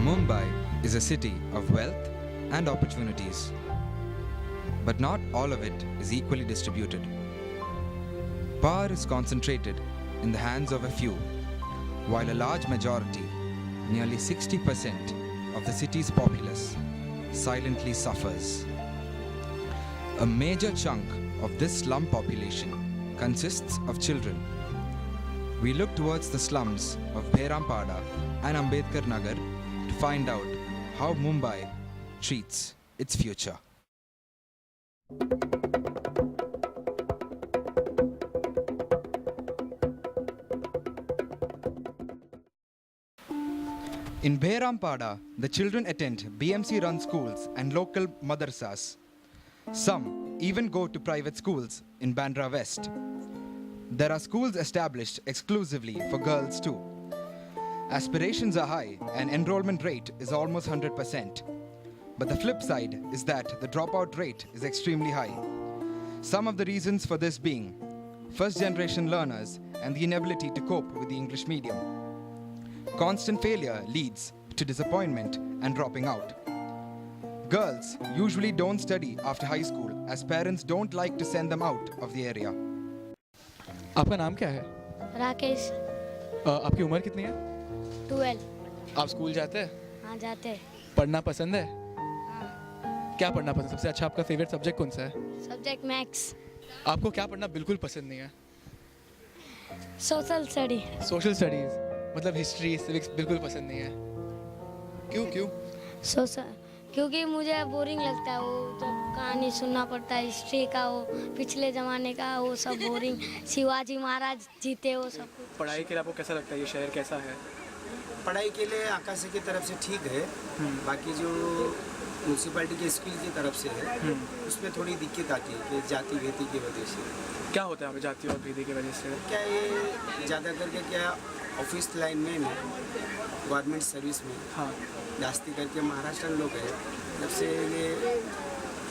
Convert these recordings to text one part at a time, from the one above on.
Mumbai is a city of wealth and opportunities, but not all of it is equally distributed. Power is concentrated in the hands of a few, while a large majority, nearly 60% of the city's populace, silently suffers. A major chunk of this slum population consists of children. We look towards the slums of Bherampada and Ambedkar Nagar to find out how Mumbai treats its future. In Bherampada, the children attend BMC-run schools and local madrasas. Some even go to private schools in Bandra West. There are schools established exclusively for girls too. Aspirations are high and enrollment rate is almost 100%. But the flip side is that the dropout rate is extremely high. Some of the reasons for this being first-generation learners and the inability to cope with the English medium. Constant failure leads to disappointment and dropping out. Girls usually don't study after high school as parents don't like to send them out of the area. आपका नाम क्या है? राकेश। आपकी उम्र कितनी है? 12। आप school जाते हैं? हाँ जाते हैं। पढ़ना पसंद है? हाँ। क्या पढ़ना पसंद? सबसे अच्छा आपका फेवरेट सब्जेक्ट कौन सा है? Subject maths. आपको क्या पढ़ना बिल्कुल पसंद नहीं है? Social study. सोशल स्टडीज मतलब हिस्ट्री सिविक्स बिल्कुल पसंद नहीं है। क्यों? सोशल क्योंकि मुझे बोरिंग लगता है, वो जब कहानी सुनना पड़ता है हिस्ट्री का, वो पिछले ज़माने का, वो सब बोरिंग। शिवाजी महाराज जीते वो सब कुछ। पढ़ाई के लिए आपको कैसा लगता है? ये शहर कैसा है? पढ़ाई के लिए आकाशी की तरफ से ठीक है, बाकी जो म्यूनसिपैलिटी के स्कूल की तरफ से है उसमें थोड़ी दिक्कत आती है कि जाति भेदी की वजह से। क्या होता है यहाँ पे जाति और भेदी की वजह से? क्या ये ज़्यादा करके क्या ऑफिस लाइन में ना गवर्नमेंट सर्विस में हाँ जास्ती करके महाराष्ट्र लोग हैं। जब से ये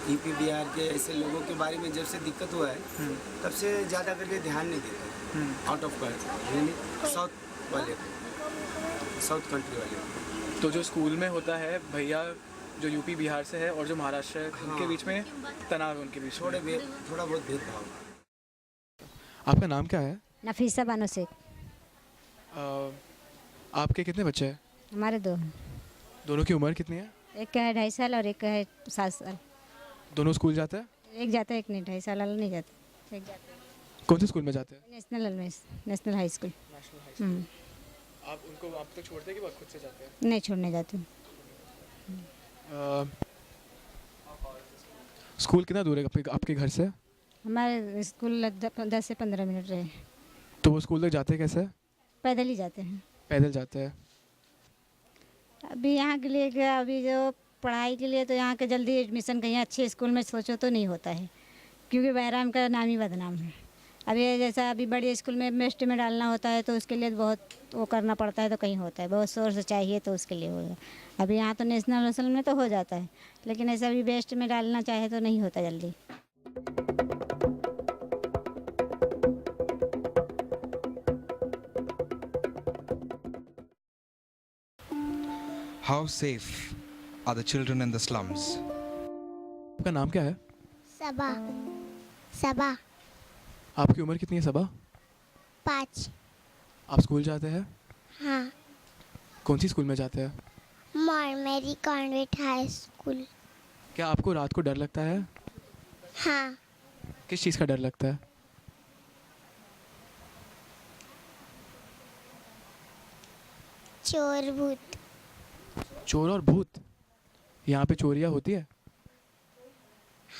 यूपी बिहार के ऐसे लोगों के बारे में जब से दिक्कत हुआ है तब से ज़्यादा करके ध्यान नहीं देते आउट ऑफ कंट्री, यानी साउथ वाले साउथ कंट्री वाले। तो जो स्कूल में होता है भैया जो यूपी बिहार से है और जो महाराष्ट्र है उनके बीच में तनाव है, उनके बीच थोड़ा बहुत भेदभाव। आपका नाम क्या है? नफीसा बानो शेख। आपके कितने बच्चे हैं? हमारे दो। दोनों की उम्र कितनी है? एक का है 2.5 साल और एक का है 7 साल। दोनों स्कूल जाते हैं? एक जाता है, एक नहीं। 2.5 साल वाला नहीं जाता, एक जाता है। कौन से स्कूल में जाते हैं? National high school. आप उनको आप तक छोड़ते हैं कि खुद से जाते हैं? नहीं छोड़ने जाती हूँ। स्कूल कितना दूर है आपके घर से? हमारे स्कूल 10 से 15 मिनट रहे। तो वो स्कूल तक जाते हैं कैसे? पैदल ही जाते हैं। पैदल जाते हैं। अभी यहाँ के लिए क्या, अभी जो पढ़ाई के लिए तो यहाँ के जल्दी एडमिशन कहीं अच्छे स्कूल में सोचो तो नहीं होता है, क्योंकि बहराम का नाम ही बदनाम है। अभी जैसा अभी बड़े स्कूल में बेस्ट में डालना होता है तो उसके लिए बहुत वो करना पड़ता है, तो कहीं होता है, बहुत सोर्स चाहिए तो उसके लिए होगा। अभी यहाँ तो नेशनल में तो हो जाता है, लेकिन ऐसा अभी बेस्ट में डालना चाहे तो नहीं होता जल्दी। How safe are the children in the slums? आपका नाम क्या है? सबा। आपकी उम्र कितनी है सबा? 5। आप स्कूल जाते हैं? हाँ। कौन सी स्कूल में जाते हैं? मॉर्मेरी कॉन्वेंट हाई स्कूल। क्या आपको रात को डर लगता है? हाँ। किस चीज़ का डर लगता है? चोर भूत। चोर और भूत? यहाँ पे चोरियाँ होती है?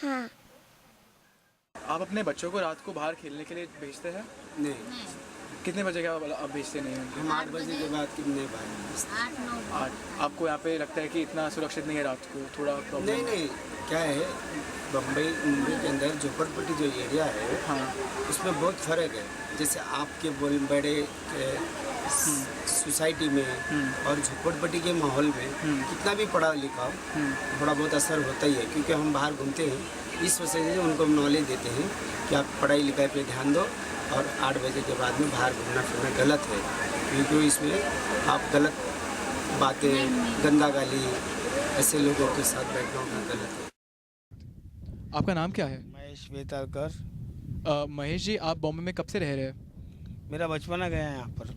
हाँ। आप अपने बच्चों को रात को बाहर खेलने के लिए भेजते हैं? नहीं। कितने बजे का आप भेजते नहीं हैं? हम 8 बजे के बाद कितने बार 8। आपको यहाँ पे लगता है कि इतना सुरक्षित नहीं है रात को? थोड़ा प्रॉब्लम? नहीं, क्या है, मुंबई के अंदर झोपड़पट्टी जो एरिया है हाँ उसमें बहुत फ़र्क है। जैसे आपके बड़े सोसाइटी में और झोपड़पट्टी के माहौल में कितना भी पढ़ा लिखा हो थोड़ा बहुत असर होता ही है, क्योंकि हम बाहर घूमते हैं, इस वजह से उनको नॉलेज देते हैं कि आप पढ़ाई लिखाई पे ध्यान दो और 8 बजे के बाद में बाहर घूमना फिरना गलत है, क्योंकि इसमें आप गलत बातें, गंदा गाली, ऐसे लोगों के साथ बैठना उठना गलत है। आपका नाम क्या है? महेश बेतालकर। महेश जी, आप बॉम्बे में कब से रह रहे हैं? मेरा बचपना गया है यहाँ पर।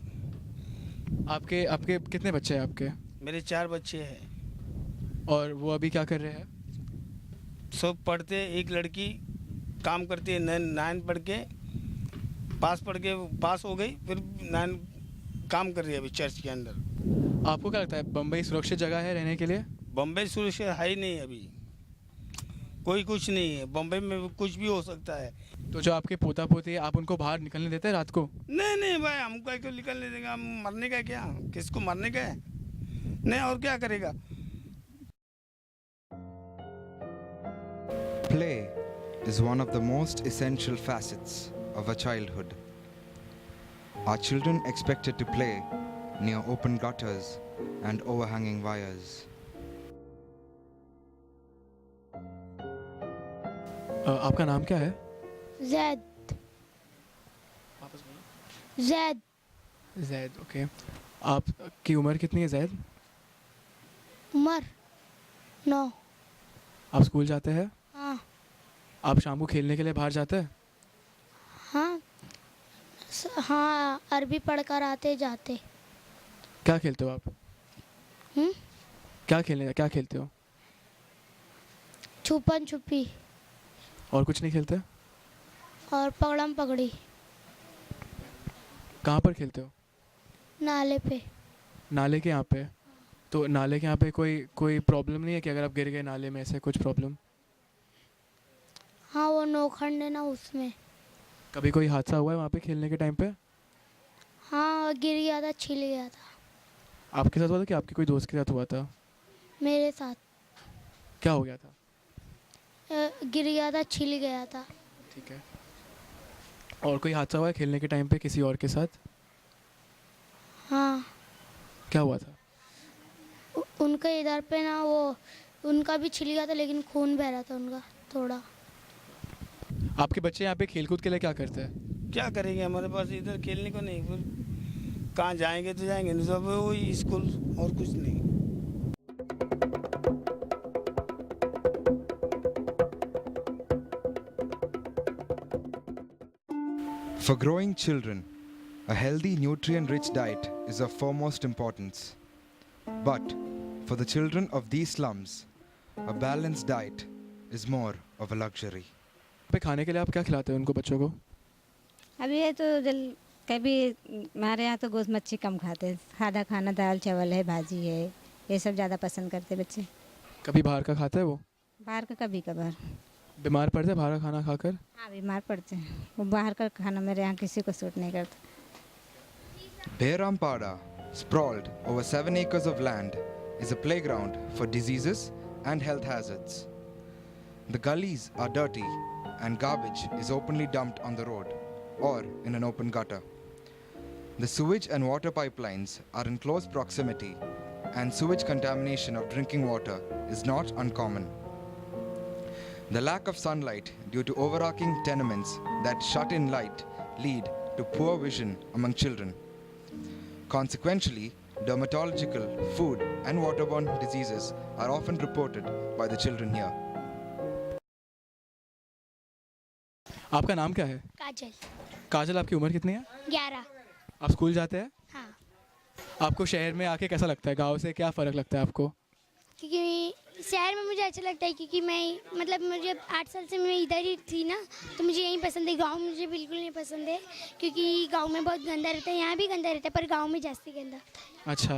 आपके आपके कितने बच्चे हैं आपके? मेरे 4 बच्चे हैं। और वो अभी क्या कर रहे हैं? सब पढ़ते, एक लड़की काम करती है, 9 पढ़ के पास हो गई, फिर 9 काम कर रही है अभी चर्च के अंदर। आपको क्या लगता है बम्बई सुरक्षित जगह है रहने के लिए? बम्बई सुरक्षित है ही नहीं अभी, कोई कुछ नहीं है। बम्बई में कुछ भी हो सकता है। तो जो आपके पोता पोती है, आप उनको बाहर निकलने देते हैं रात को? नहीं भाई, हमको क्यों निकलने देंगे? हम मरने का क्या? किसको मरने का है? नहीं, और क्या करेगा? Play is one of the most essential facets of a childhood. Are children expected to play near open gutters and overhanging wires? आपका नाम क्या है? जैद। जैद। जैद, ओके। आपकी उम्र कितनी है जैद? उमर 9। आप स्कूल जाते हैं? हाँ। आप शाम को खेलने के लिए बाहर जाते हैं? हाँ हाँ, अरबी पढ़कर आते जाते। क्या खेलते हो आप? क्या खेलते हो? छुपन छुपी और कुछ नहीं खेलते? और पकड़म पकड़ी। कहाँ पर खेलते हो? नाले पे। नाले के यहाँ पे? तो नाले के यहाँ पे कोई प्रॉब्लम नहीं है कि अगर आप गिर गए नाले में, ऐसे कुछ प्रॉब्लम? हाँ, वो नौखंड है ना, उसमें। कभी कोई हादसा हुआ है वहाँ पे खेलने के टाइम पे? हाँ, गिर गया था, छिल गया था। आपके साथ हुआ था कि आपके कोई दोस्त के साथ हुआ था? मेरे साथ। क्या हो गया था? गिर गया था, छिल गया था। ठीक है। और कोई हादसा हुआ है खेलने के टाइम पे किसी और के साथ? हाँ। क्या हुआ था? उनके इधर पे ना, वो उनका भी छिल गया था, लेकिन खून बह रहा था उनका थोड़ा। आपके बच्चे यहाँ पे खेलकूद के लिए क्या करते हैं? क्या करेंगे? हमारे पास इधर खेलने को नहीं, फिर कहाँ जाएंगे? तो जाएंगे नहीं, सब वही स्कूल और कुछ नहीं। For growing children, a healthy, nutrient-rich diet is of foremost importance. But for the children of these slums, a balanced diet is more of a luxury. पे खाने के लिए आप क्या खिलाते हैं उनको, बच्चों को? अभी ये तो कभी हमारे यहाँ तो गोश्त मच्छी कम खाते हैं, सादा खाना, दाल चावल है, भाजी है, ये सब ज़्यादा पसंद करते बच्चे। कभी बाहर का खाते हैं वो? बाहर का कभी कभार। बीमार पड़ते हैं बाहर का खाना खाकर? हाँ, बीमार पड़ते हैं। वो बाहर का खाना मेरे यहाँ किसी को सूट नहीं करता। Berampada, sprawled over 7 acres of land, is a playground for diseases and health hazards. The gullies are dirty and garbage is openly dumped on the road or in an open gutter. The sewage and water pipelines are in close proximity, and sewage contamination of drinking water is not uncommon. The lack of sunlight due to overarching tenements that shut in light lead to poor vision among children. Consequentially, dermatological, food and waterborne diseases are often reported by the children here. आपका नाम क्या है? काजल। काजल, आपकी उम्र कितनी है? 11। आप school जाते हैं? हाँ। आपको शहर में आके कैसा लगता है? गांव से क्या फ़र्क लगता है आपको? क्योंकि शहर में मुझे अच्छा लगता है, क्योंकि मुझे 8 साल से मैं इधर ही थी ना, तो मुझे यहीं पसंद है। गांव मुझे बिल्कुल नहीं पसंद है, क्योंकि गांव में बहुत गंदा रहता है। यहाँ भी गंदा रहता है, पर गांव में जास्ती गंदा होता है। अच्छा।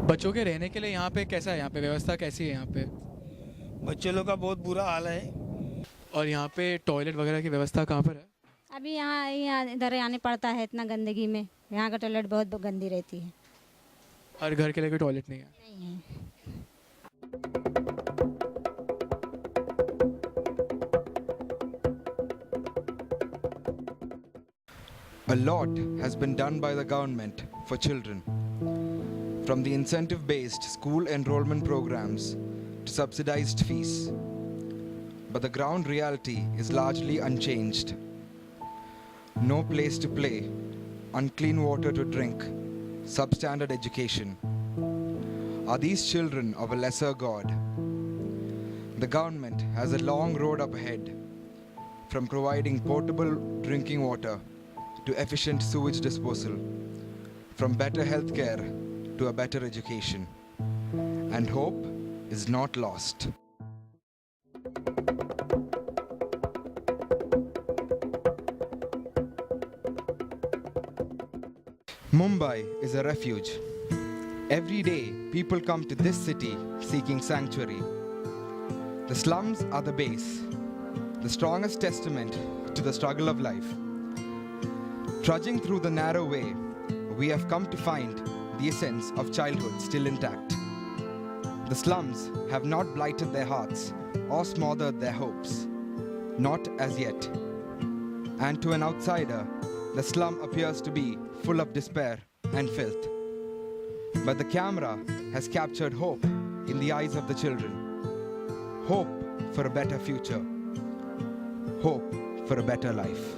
बच्चों के रहने के लिए यहाँ पे कैसा है? यहाँ पे व्यवस्था कैसी है यहाँ पे? बच्चे लोग का बहुत बुरा हाल है। और यहाँ पे टॉयलेट वगैरह की व्यवस्था कहाँ पर है? अभी यहाँ इधर आने पड़ता है इतना गंदगी में। यहाँ का टॉयलेट बहुत गंदी रहती है। हर घर के लिए कोई टॉयलेट नहीं है? नहीं है। A lot has been done by the government for children, from the incentive-based school enrollment programs to subsidized fees. But the ground reality is largely unchanged. No place to play, unclean water to drink, substandard education, Are these children of a lesser God? The government has a long road up ahead, from providing potable drinking water to efficient sewage disposal, from better healthcare to a better education. And hope is not lost. Mumbai is a refuge. Every day, people come to this city seeking sanctuary. The slums are the base, the strongest testament to the struggle of life. Trudging through the narrow way, we have come to find the essence of childhood still intact. The slums have not blighted their hearts or smothered their hopes, not as yet. And to an outsider, the slum appears to be full of despair and filth. But the camera has captured hope in the eyes of the children. Hope for a better future. Hope for a better life.